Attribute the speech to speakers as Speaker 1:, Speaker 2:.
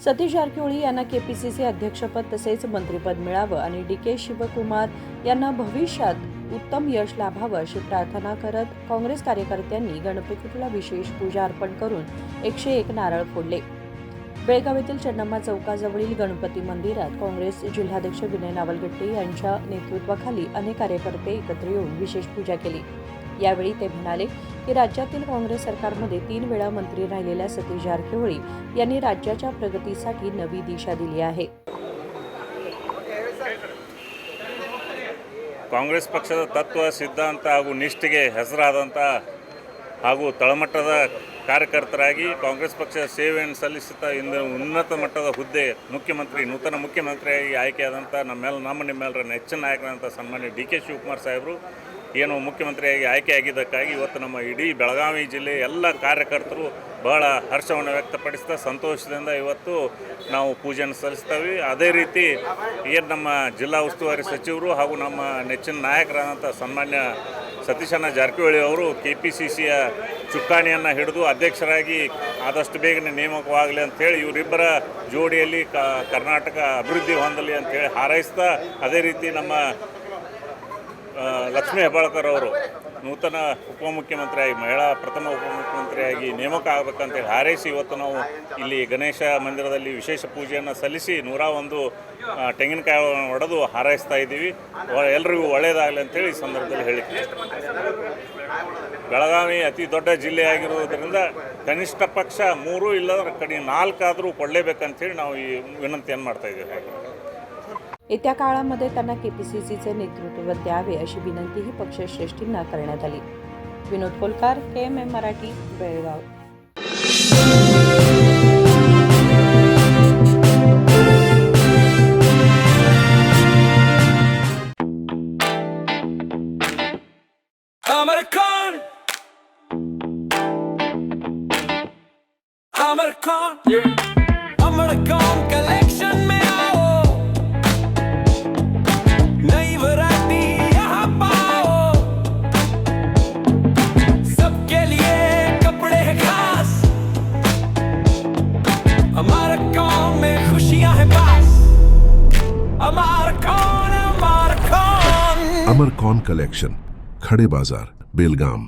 Speaker 1: सतीश जारकिहोळी यांना केपीसीसी अध्यक्षपद तसेच मंत्रिपद मिळावं आणि डी.के. शिवकुमार यांना भविष्यात उत्तम यश लाभावं अशी प्रार्थना करत काँग्रेस कार्यकर्त्यांनी गणपतीला विशेष पूजा अर्पण करून 101 नारळ फोडले। बेळगाव येथील चन्नम्मा चौकाजवळील गणपती मंदिरात काँग्रेस जिल्हाध्यक्ष विनय नावलगट्टे यांच्या नेतृत्वाखाली अनेक कार्यकर्ते एकत्र येऊन विशेष पूजा केली। यावेळी ते म्हणाले की राज्यातील काँग्रेस सरकारमध्ये 3 वेळा मंत्री राहिलेल्या सतीश जारकिहोळी यांनी राज्याच्या प्रगतीसाठी नवी दिशा दिली आहे।
Speaker 2: ಕಾಂಗ್ರೆಸ್ ಪಕ್ಷದ ತತ್ವ ಸಿದ್ಧಾಂತ ಹಾಗೂ ನಿಷ್ಠೆಗೆ ಹೆಸರಾದಂಥ ಹಾಗೂ ತಳಮಟ್ಟದ ಕಾರ್ಯಕರ್ತರಾಗಿ ಕಾಂಗ್ರೆಸ್ ಪಕ್ಷದ ಸೇವೆಯನ್ನು ಸಲ್ಲಿಸುತ್ತಾ ಇಂದು ಉನ್ನತ ಮಟ್ಟದ ಹುದ್ದೆ ನೂತನ ಮುಖ್ಯಮಂತ್ರಿಯಾಗಿ ಆಯ್ಕೆಯಾದಂಥ ನಿಮ್ಮೆಲ್ಲರ ನೆಚ್ಚಿನ ನಾಯಕರಾದಂಥ ಸನ್ಮಾನ್ಯ ಡಿ.ಕೆ. ಶಿವಕುಮಾರ್ ಸಾಹೇಬರು ಏನು ಮುಖ್ಯಮಂತ್ರಿಯಾಗಿ ಆಯ್ಕೆಯಾಗಿದ್ದಕ್ಕಾಗಿ ಇವತ್ತು ನಮ್ಮ ಇಡೀ ಬೆಳಗಾವಿ ಜಿಲ್ಲೆ ಎಲ್ಲ ಕಾರ್ಯಕರ್ತರು ಬಹಳ ಹರ್ಷವನ್ನು ವ್ಯಕ್ತಪಡಿಸ್ತಾ ಸಂತೋಷದಿಂದ ಇವತ್ತು ನಾವು ಪೂಜೆಯನ್ನು ಸಲ್ಲಿಸ್ತೇವೆ। ಅದೇ ರೀತಿ ಏನು ನಮ್ಮ ಜಿಲ್ಲಾ ಉಸ್ತುವಾರಿ ಸಚಿವರು ಹಾಗೂ ನಮ್ಮ ನೆಚ್ಚಿನ ನಾಯಕರಾದಂಥ ಸನ್ಮಾನ್ಯ ಸತೀಶಣ್ಣ ಜಾರಕಿಹೊಳಿ ಅವರು KPCCಯ ಚುಕ್ಕಾಣಿಯನ್ನು ಹಿಡಿದು ಅಧ್ಯಕ್ಷರಾಗಿ ಆದಷ್ಟು ಬೇಗನೆ ನೇಮಕವಾಗಲಿ ಅಂಥೇಳಿ ಇವರಿಬ್ಬರ ಜೋಡಿಯಲ್ಲಿ ಕರ್ನಾಟಕ ಅಭಿವೃದ್ಧಿ ಹೊಂದಲಿ ಅಂಥೇಳಿ ಹಾರೈಸ್ತಾ, ಅದೇ ರೀತಿ ನಮ್ಮ ಲಕ್ಷ್ಮೀ ಹೆಬ್ಬಾಳ್ಕರ್ ಅವರು ನೂತನ ಉಪಮುಖ್ಯಮಂತ್ರಿಯಾಗಿ ಪ್ರಥಮ ಉಪಮುಖ್ಯಮಂತ್ರಿಯಾಗಿ ನೇಮಕ ಆಗಬೇಕಂತೇಳಿ ಹಾರೈಸಿ ಇವತ್ತು ನಾವು ಇಲ್ಲಿ ಗಣೇಶ ಮಂದಿರದಲ್ಲಿ ವಿಶೇಷ ಪೂಜೆಯನ್ನು ಸಲ್ಲಿಸಿ 101 ತೆಂಗಿನಕಾಯಿ ಹೊಡೆದು ಹಾರೈಸ್ತಾ ಇದ್ದೀವಿ। ಎಲ್ರಿಗೂ ಒಳ್ಳೆಯದಾಗಲಿ ಅಂತೇಳಿ ಈ ಸಂದರ್ಭದಲ್ಲಿ ಹೇಳಿದ್ವಿ। ಬೆಳಗಾವಿ ಅತಿ ದೊಡ್ಡ ಜಿಲ್ಲೆಯಾಗಿರುವುದರಿಂದ ಕನಿಷ್ಠ ಪಕ್ಷ 3 ಇಲ್ಲದ ಕಡೆ 4 ಆದರೂ ಕೊಡಲೇಬೇಕಂತೇಳಿ ನಾವು ಈ ವಿನಂತಿಯನ್ನು ಮಾಡ್ತಾ ಇದ್ದೀವಿ।
Speaker 1: येत्या काळामध्ये त्यांना केपीसीसीचे नेतृत्व द्यावे अशी विनंतीही पक्षश्रेष्ठींना करण्यात आली। विनोद Kolkar, KMM Marathi, Belgaum.
Speaker 3: Amarcon collection में आओ, नई वैरायटी यहाँ पाओ, सबके लिए कपड़े हैं खास, Amarcon में खुशियाँ हैं पास, Amarcon।
Speaker 4: अमरकॉन कलेक्शन, खड़े बाजार, बेलगाम।